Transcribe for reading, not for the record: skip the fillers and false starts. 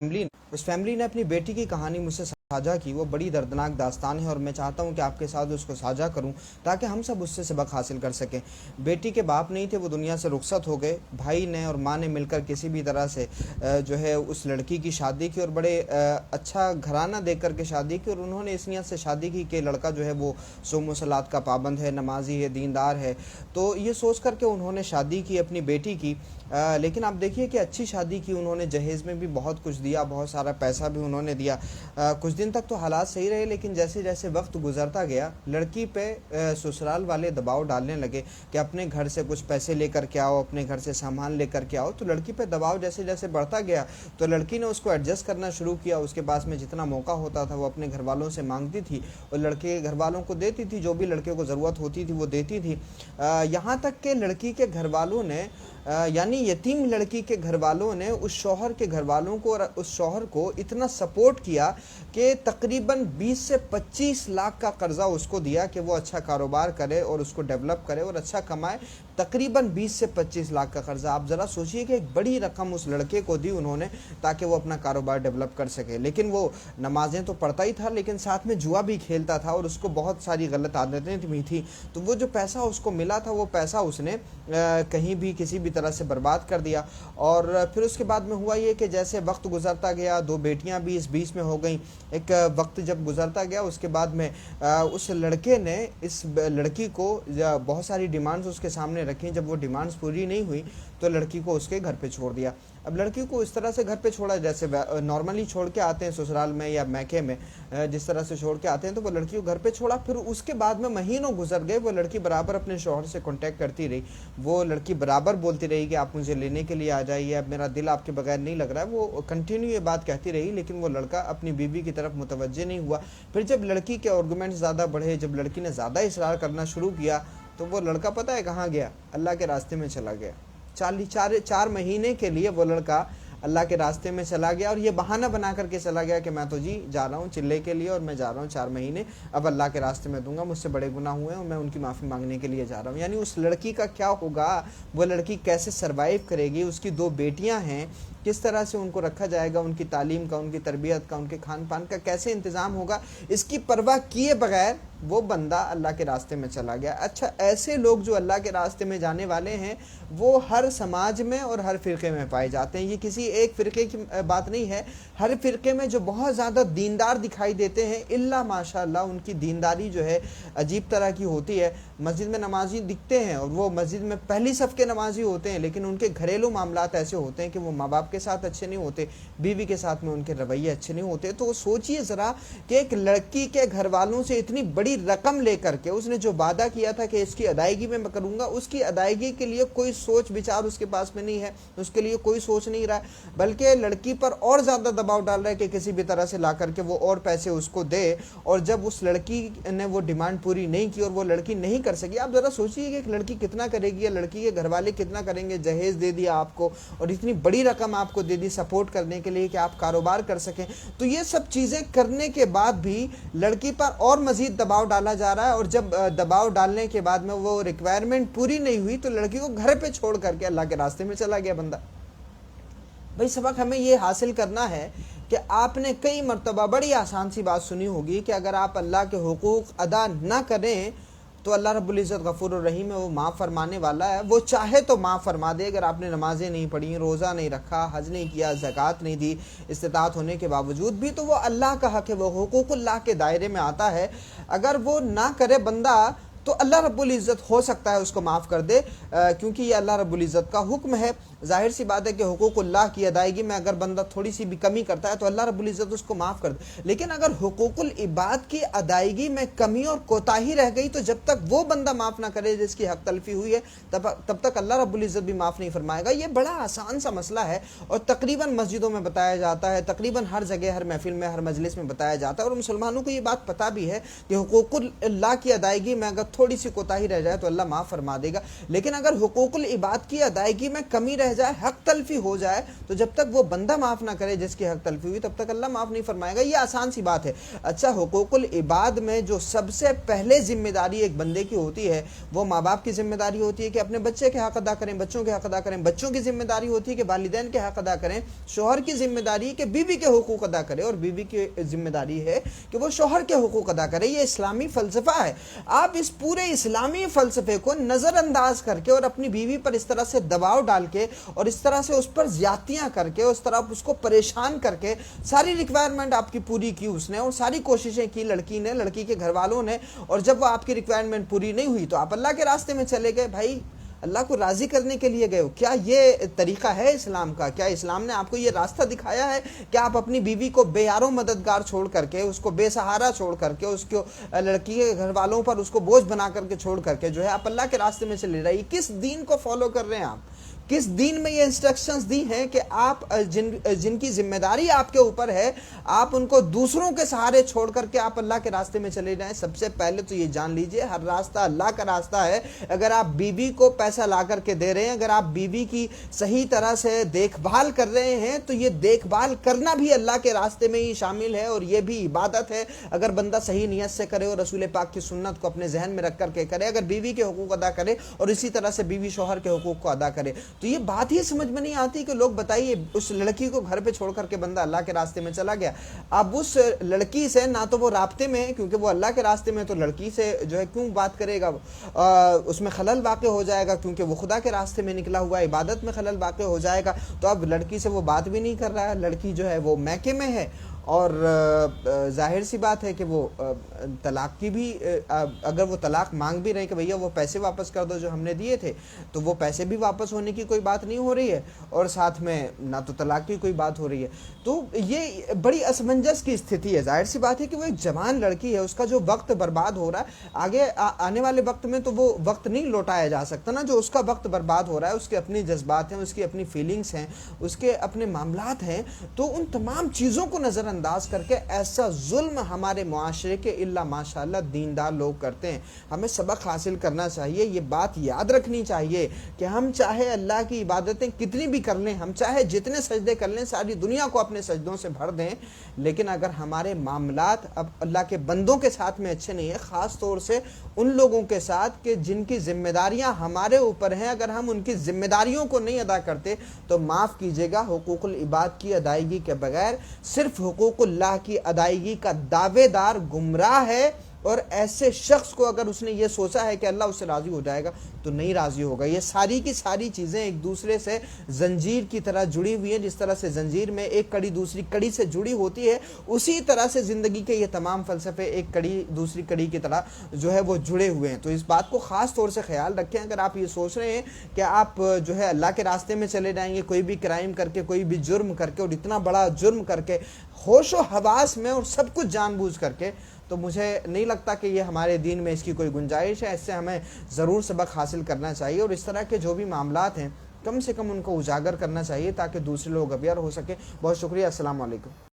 उस फैमिली ने अपनी बेटी की कहानी मुझसे साझा की। वो बड़ी दर्दनाक दास्तान है और मैं चाहता हूँ कि आपके साथ उसको साझा करूँ ताकि हम सब उससे सबक हासिल कर सकें। बेटी के बाप नहीं थे, वो दुनिया से रुखसत हो गए। भाई ने और माँ ने मिलकर किसी भी तरह से जो है उस लड़की की शादी की और बड़े अच्छा घराना देख कर के शादी की, और उन्होंने इस नियत से शादी की कि लड़का जो है वो सोम सलात का पाबंद है, नमाजी है, दीनदार है। तो ये सोच कर के उन्होंने शादी की अपनी बेटी की। लेकिन आप देखिए कि अच्छी शादी की उन्होंने, जहेज़ में भी बहुत कुछ दिया, बहुत सारा पैसा भी उन्होंने दिया। कुछ दिन तक तो हालात सही रहे, लेकिन जैसे जैसे वक्त गुजरता गया लड़की पे ससुराल वाले दबाव डालने लगे कि अपने घर से कुछ पैसे लेकर के आओ, अपने घर से सामान लेकर के आओ। तो लड़की पे दबाव जैसे जैसे बढ़ता गया तो लड़की ने उसको एडजस्ट करना शुरू किया। उसके पास में जितना मौका होता था वो अपने घर वालों से मांगती थी और लड़के के घर वालों को देती थी, जो भी लड़के को ज़रूरत होती थी वो देती थी। यहाँ तक कि लड़की के घर वालों ने यानी यतीम लड़की के घर वालों ने उस शौहर के घर वालों को और उस शौहर को इतना सपोर्ट किया कि तकरीबन 20 से 25 लाख का कर्जा उसको दिया कि वो अच्छा कारोबार करे और उसको डेवलप करे और अच्छा कमाए। तकरीबन 20 से 25 लाख का कर्जा, आप ज़रा सोचिए कि एक बड़ी रकम उस लड़के को दी उन्होंने ताकि वो अपना कारोबार डेवलप कर सके। लेकिन वो नमाजें तो पढ़ता ही था, लेकिन साथ में जुआ भी खेलता था और उसको बहुत सारी गलत आदतें भी थी। तो वो जो पैसा उसको मिला था वो पैसा उसने कहीं भी किसी भी तरह से बर्बाद कर दिया। और फिर उसके बाद में हुआ ये कि जैसे वक्त गुजरता गया, दो बेटियां भी इस बीच में हो गई। एक वक्त जब गुजरता गया उसके बाद में उस लड़के ने इस लड़की को बहुत सारी डिमांड्स उसके सामने रखी। जब वो डिमांड्स पूरी नहीं हुई तो लड़की को उसके घर पे छोड़ दिया। अब लड़की को इस तरह से घर पे छोड़ा जैसे नॉर्मली छोड़ के आते हैं ससुराल में या मैके में, जिस तरह से छोड़ के आते हैं, तो वो लड़की को घर पे छोड़ा। फिर उसके बाद में महीनों गुजर गए, वो लड़की बराबर अपने शौहर से कांटेक्ट करती रही। वो लड़की बराबर बोलती रही कि आप मुझे लेने के लिए आ जाइए, अब मेरा दिल आपके बगैर नहीं लग रहा है। वो कंटिन्यू ये बात कहती रही, लेकिन वो लड़का अपनी बीवी की तरफ मुतवज्जे नहीं हुआ। फिर जब लड़की के आर्गूमेंट्स ज़्यादा बढ़े, जब लड़की ने ज़्यादा इसरार करना शुरू किया, तो वो लड़का पता है कहाँ गया? अल्लाह के रास्ते में चला गया। 4 महीने के लिए वो लड़का अल्लाह के रास्ते में चला गया और ये बहाना बना करके चला गया कि मैं तो जी जा रहा हूँ चिल्ले के लिए और मैं जा रहा हूँ 4 महीने, अब अल्लाह के रास्ते में दूंगा, मुझसे बड़े गुनाह हुए हैं और मैं उनकी माफ़ी मांगने के लिए जा रहा हूँ। यानी उस लड़की का क्या होगा, वो लड़की कैसे सरवाइव करेगी? उसकी 2 बेटियाँ हैं, किस तरह से उनको रखा जाएगा, उनकी तालीम का, उनकी तरबियत का, उनके खान पान का कैसे इंतज़ाम होगा, इसकी परवाह किए बगैर वो बंदा अल्लाह के रास्ते में चला गया। अच्छा, ऐसे लोग जो अल्लाह के रास्ते में जाने वाले हैं वो हर समाज में और हर फ़िरक़े में पाए जाते हैं। ये किसी एक फ़िरक़े की बात नहीं है। हर फ़िरक़े में जो बहुत ज़्यादा दीनदार दिखाई देते हैं, इल्ला माशाअल्लाह उनकी दीनदारी जो है अजीब तरह की होती है। मस्जिद में नमाजी दिखते हैं और वो मस्जिद में पहली सफ़ के नमाजी होते हैं, लेकिन उनके घरेलू मामलात ऐसे होते हैं कि वो माँ बाप के साथ अच्छे नहीं होते, बीवी के साथ में उनके रवैये अच्छे नहीं होते। तो सोचिए ज़रा कि एक लड़की के घर वालों से इतनी बड़ी रकम लेकर के उसने जो वादा किया था कि इसकी अदायगी मैं करूंगा, उसकी अदायगी के लिए कोई सोच विचार उसके पास में नहीं है, उसके लिए कोई सोच नहीं रहा है, बल्कि लड़की पर और ज़्यादा दबाव डाल रहा है कि किसी भी तरह से ला करके वो और पैसे उसको दे। और जब उस लड़की ने वो डिमांड पूरी नहीं की और वो लड़की नहीं कर सकी, आप ज़रा सोचिए कि एक लड़की कितना करेगी या लड़की के घर वाले कितना करेंगे। जहेज़ दे दिया आपको और इतनी बड़ी रकम आपको दे दी सपोर्ट करने के लिए कि आप कारोबार कर सकें। तो ये सब चीज़ें करने के बाद भी लड़की पर और मज़ीद दबाव डाला जा रहा है, और जब दबाव डालने के बाद में वो रिक्वायरमेंट पूरी नहीं हुई तो लड़की को घर पे छोड़ करके अल्लाह के रास्ते में चला गया बंदा। भाई सबक हमें ये हासिल करना है कि आपने कई मर्तबा बड़ी आसान सी बात सुनी होगी कि अगर आप अल्लाह के हुकूक अदा ना करें तो अल्लाह रब्बुल इज़्ज़त गफ़ूर रहीम है, वो माफ़ फरमाने वाला है। वो चाहे तो माफ़ फरमा दे। अगर आपने नमाज़ें नहीं पढ़ी, रोज़ा नहीं रखा, हज नहीं किया, ज़कात नहीं दी, इस्तिताअत होने के बावजूद भी, तो वो अल्लाह का हक़ है, वो हुकूकुल्लाह के दायरे में आता है। अगर वो ना करे बंदा तो अल्लाह रब्बुल इज़्ज़त हो सकता है उसको माफ़ कर दे, क्योंकि ये अल्लाह रब्बुल इज़्ज़त का हुक्म है। ज़ाहिर सी बात है कि हुकूकुल्लाह की अदायगी में अगर बंदा थोड़ी सी भी कमी करता है तो अल्लाह रब्बुल इज़्ज़त उसको माफ़ कर दे। लेकिन अगर हुकूकुल इबाद की अदायगी में कमी और कोताही रह गई तो जब तक वो बंदा माफ़ ना करे जिसकी हक़ तलफ़ी हुई है, तब तक अल्लाह रब्बुल इज़्ज़त भी माफ़ नहीं फरमाएगा। ये बड़ा आसान सा मसला है और तकरीबन मस्जिदों में बताया जाता है, तकरीबन हर जगह, हर महफिल में, हर मजलिस में बताया जाता है, और मुसलमानों को ये बात पता भी है कि हुकूकुल्लाह की अदायगी में अगर थोड़ी सी कोताही रह जाए तो अल्लाह माफ़ फरमा देगा। लेकिन अगर हुकूकुल इबाद की अदायगी में कमी रह जाए, हक तलफी हो जाए, तो जब तक वो बंदा माफ़ ना करे जिसकी हक तलफी हुई, तब तक अल्लाह माफ़ नहीं फरमाएगा। ये आसान सी बात है। अच्छा, हुकूकुल इबाद में जो सबसे पहले जिम्मेदारी एक बंदे की होती है, वो माँ बाप की जिम्मेदारी होती है कि अपने बच्चे के हक अदा करें, बच्चों के हक अदा करें। बच्चों की जिम्मेदारी होती है कि वालिदैन के हक अदा करें। शोहर की जिम्मेदारी है कि बीवी के हुकूक अदा करे, और बीवी की जिम्मेदारी है कि वो शोहर के हुकूक अदा करे। ये इस्लामी फ़लसफ़ा है। आप इस पूरे इस्लामी फ़लसफ़े को नज़रअंदाज करके और अपनी बीवी पर इस तरह से दबाव डाल के और इस तरह से उस पर ज़्यादतियाँ करके, उस तरह उसको परेशान करके, सारी रिक्वायरमेंट आपकी पूरी की उसने और सारी कोशिशें की लड़की ने, लड़की के घर वालों ने, और जब वो आपकी रिक्वायरमेंट पूरी नहीं हुई तो आप अल्लाह के रास्ते में चले गए। भाई, अल्लाह को राज़ी करने के लिए गए हो? क्या ये तरीक़ा है इस्लाम का? क्या इस्लाम ने आपको ये रास्ता दिखाया है कि आप अपनी बीवी को बेयारो मददगार छोड़ करके, उसको बेसहारा छोड़ करके, उसको लड़की के घर वालों पर उसको बोझ बना करके छोड़ करके जो है आप अल्लाह के रास्ते में चले रहे? किस दीन को फॉलो कर रहे हैं आप? किस दीन में ये इंस्ट्रक्शंस दी हैं कि आप जिनकी जिम्मेदारी आपके ऊपर है, आप उनको दूसरों के सहारे छोड़ करके आप अल्लाह के रास्ते में चले जाएं? सबसे पहले तो ये जान लीजिए, हर रास्ता अल्लाह का रास्ता है। अगर आप बीवी को पैसा ला करके दे रहे हैं, अगर आप बीवी की सही तरह से देखभाल कर रहे हैं, तो ये देखभाल करना भी अल्लाह के रास्ते में ही शामिल है और ये भी इबादत है। अगर बंदा सही नियत से करे और रसूल पाक की सुन्नत को अपने जहन में रख करके करे, अगर बीवी के हुकूक अदा करे और इसी तरह से बीवी शोहर के हुकूक को अदा करे, तो ये बात ही समझ में नहीं आती कि लोग बताइए, उस लड़की को घर पे छोड़ करके बंदा अल्लाह के रास्ते में चला गया। अब उस लड़की से ना तो वो राब्ते में है, क्योंकि वो अल्लाह के रास्ते में, तो लड़की से जो है क्यों बात करेगा? उसमें खलल वाक़ हो जाएगा, क्योंकि वो खुदा के रास्ते में निकला हुआ है, इबादत में खलल वाक़ हो जाएगा। तो अब लड़की से वो बात भी नहीं कर रहा है, लड़की जो है वो मैके में है, और जाहिर सी बात है कि वो तलाक की भी, अगर वो तलाक मांग भी रहे कि भैया वो पैसे वापस कर दो जो हमने दिए थे, तो वो पैसे भी वापस होने की कोई बात नहीं हो रही है, और साथ में ना तो तलाक की कोई बात हो रही है। तो ये बड़ी असमंजस की स्थिति है। जाहिर सी बात है कि वो एक जवान लड़की है, उसका जो वक्त बर्बाद हो रहा है, आगे आने वाले वक्त में तो वो वक्त नहीं लौटाया जा सकता ना। जो उसका वक्त बर्बाद हो रहा है, उसके अपने जज्बात हैं, उसकी अपनी फीलिंग्स हैं, उसके अपने मामलात हैं, तो उन तमाम चीज़ों को नज़रअंदाज करके ऐसा जुल्म हमारे मुआशरे के इल्ला माशाअल्लाह दीनदार लोग करते हैं। हमें सबक हासिल करना चाहिए। ये बात याद रखनी चाहिए कि हम चाहे अल्लाह की इबादतें कितनी भी कर लें, हम चाहे जितने सजदे कर लें, सारी दुनिया को अपने सजदों से भर दें, लेकिन अगर हमारे मामलात अब अल्लाह के बंदों के साथ में अच्छे नहीं है, ख़ास तौर से उन लोगों के साथ कि जिनकी जिम्मेदारियां हमारे ऊपर हैं, अगर हम उनकी जिम्मेदारियों को नहीं अदा करते, तो माफ़ कीजिएगा, हुकूकुल इबाद की अदायगी के बगैर सिर्फ हुकूकुल्लाह की अदायगी का दावेदार गुमराह है। और ऐसे शख्स को अगर उसने ये सोचा है कि अल्लाह उससे राज़ी हो जाएगा, तो नहीं राज़ी होगा। ये सारी की सारी चीज़ें एक दूसरे से जंजीर की तरह जुड़ी हुई हैं। जिस तरह से जंजीर में एक कड़ी दूसरी कड़ी से जुड़ी होती है, उसी तरह से ज़िंदगी के ये तमाम फ़लसफ़े एक कड़ी दूसरी कड़ी की तरह जो है वो जुड़े हुए हैं। तो इस बात को ख़ास तौर से ख्याल रखें। अगर आप ये सोच रहे हैं कि आप जो है अल्लाह के रास्ते में चले जाएंगे, कोई भी क्राइम करके, कोई भी जुर्म करके, और इतना बड़ा जुर्म करके, होशो हवास में और सब कुछ जानबूझ करके, तो मुझे नहीं लगता कि ये हमारे दीन में इसकी कोई गुंजाइश है। इससे हमें ज़रूर सबक हासिल करना चाहिए और इस तरह के जो भी मामलात हैं, कम से कम उनको उजागर करना चाहिए ताकि दूसरे लोग अवेयर हो सके। बहुत शुक्रिया। अस्सलाम वालेकुम।